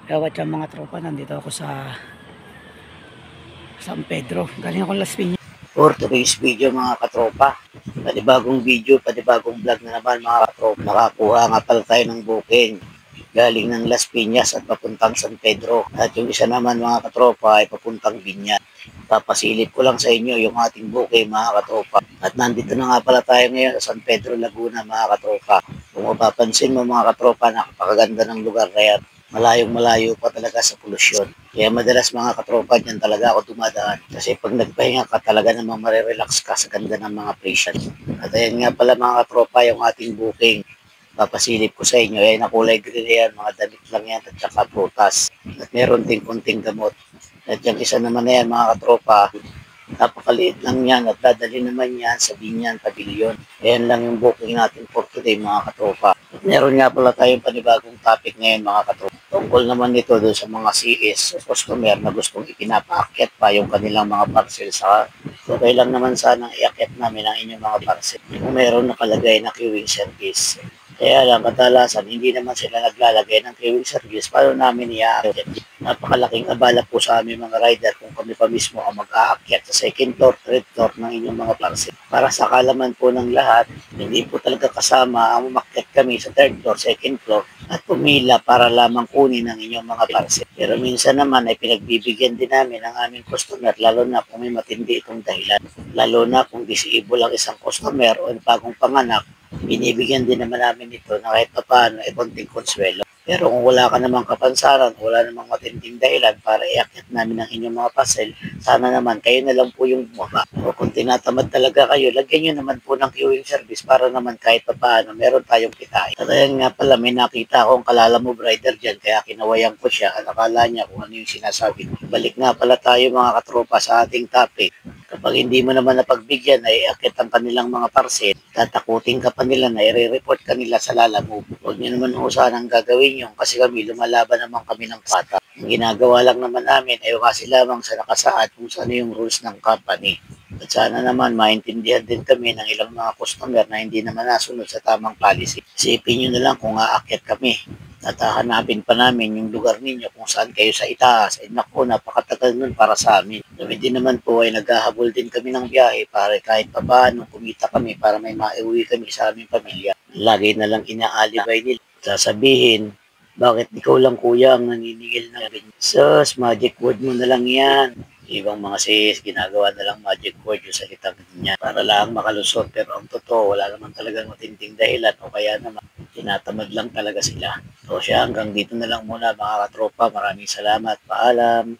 Kaya yung mga tropa, nandito ako sa San Pedro. Galing ako Las Piñas. For today's video mga katropa, panibagong video, panibagong vlog na naman mga katropa. Nakakuha nga pala tayo ng booking galing ng Las Piñas at papuntang San Pedro. At yung isa naman mga katropa ay papuntang Biñan. Papasilip ko lang sa inyo yung ating booking mga katropa. At nandito na nga pala tayo ngayon sa San Pedro, Laguna mga katropa. Kung mapapansin mo mga katropa, napakaganda ng lugar na yan. Malayong malayo pa talaga sa polusyon. Kaya madalas mga katropa dyan talaga ako dumadaan. Kasi pag nagpahinga ka talaga namang marirelax ka sa ganda ng mga presyon. At ayan nga pala mga katropa yung ating booking. Papasilip ko sa inyo. Ayan na kulay green yan. Mga damit lang yan at saka prutas. At meron din kunting gamot. At yung isa naman na yan mga katropa, napakaliit lang yan at dadali naman yan sa Biñan Pavilion. Ayan lang yung booking natin for today mga katropa. At meron nga pala tayong panibagong topic ngayon mga katropa. Tungkol naman nito doon sa mga CS, customer na gustong ipinapaakyat pa yung kanilang mga parcel sa okay lang naman sanang iakyat namin ang inyong mga parcel. Kung meron nakalagay na queuing service. Kaya lang, kadalasan, hindi naman sila naglalagay ng queuing service. Paano namin i-aakyat? Napakalaking abala po sa aming mga rider kung kami pa mismo ang mag-aakyat sa second floor, third floor ng inyong mga parcel. Para sa kalaman po ng lahat, hindi po talaga kasama ang umakyat kami sa third floor, second floor at pumila para lamang kunin ang inyong mga parcel. Pero minsan naman ay pinagbibigyan din namin ang aming customer lalo na kung may matindi itong dahilan. Lalo na kung disable ang isang customer o bagong panganak, binibigyan din naman namin ito na kahit pa paano ay konting konsuelo. Pero kung wala ka namang kapansanan, wala namang matinding dahilan para iakyat namin ang inyong mga parcel, sana naman kayo na lang po yung bumaba. O kung tinatamad talaga kayo, lagyan nyo naman po ng queuing service para naman kahit pa paano meron tayong kitain. At ayan nga pala, may nakita akong Kalalamo rider dyan, kaya kinawayan ko siya at akala niya kung ano yung sinasabi. Balik nga pala tayo mga katropa sa ating topic. Kapag hindi mo naman napagbigyan ay akit ang kanilang mga parcel, tatakutin ka pa nila na i-report ka nila sa Lalamove. Huwag niyo naman sanang gagawin yun kasi kami lumalaban naman kami ng pata. Ang ginagawa lang naman namin ay kasi lamang sa nakasaad kung saan yung rules ng company. At sana naman maintindihan din kami ng ilang mga customer na hindi naman nasunod sa tamang policy. Isipin nyo na lang kung aakyat kami. At hanapin pa namin yung lugar ninyo kung saan kayo sa itaas. Eh naku, napakatagal nun para sa amin. Kami din naman po ay naghahabol din kami ng biyahe para kahit pa paano kumita kami para may maiuwi kami sa aming pamilya. Lagi na lang inaalibay nila. Sasabihin, bakit ikaw lang kuya ang naniningil na rin? Sus, magic word mo na lang yan. Ibang mga sis, ginagawa na lang magic word yung salitang niya para lang makalusot. Pero ang totoo, wala naman talagang matinding dahilan o kaya naman tinatamad lang talaga sila. So siya, hanggang dito na lang muna mga katropa. Maraming salamat. Paalam.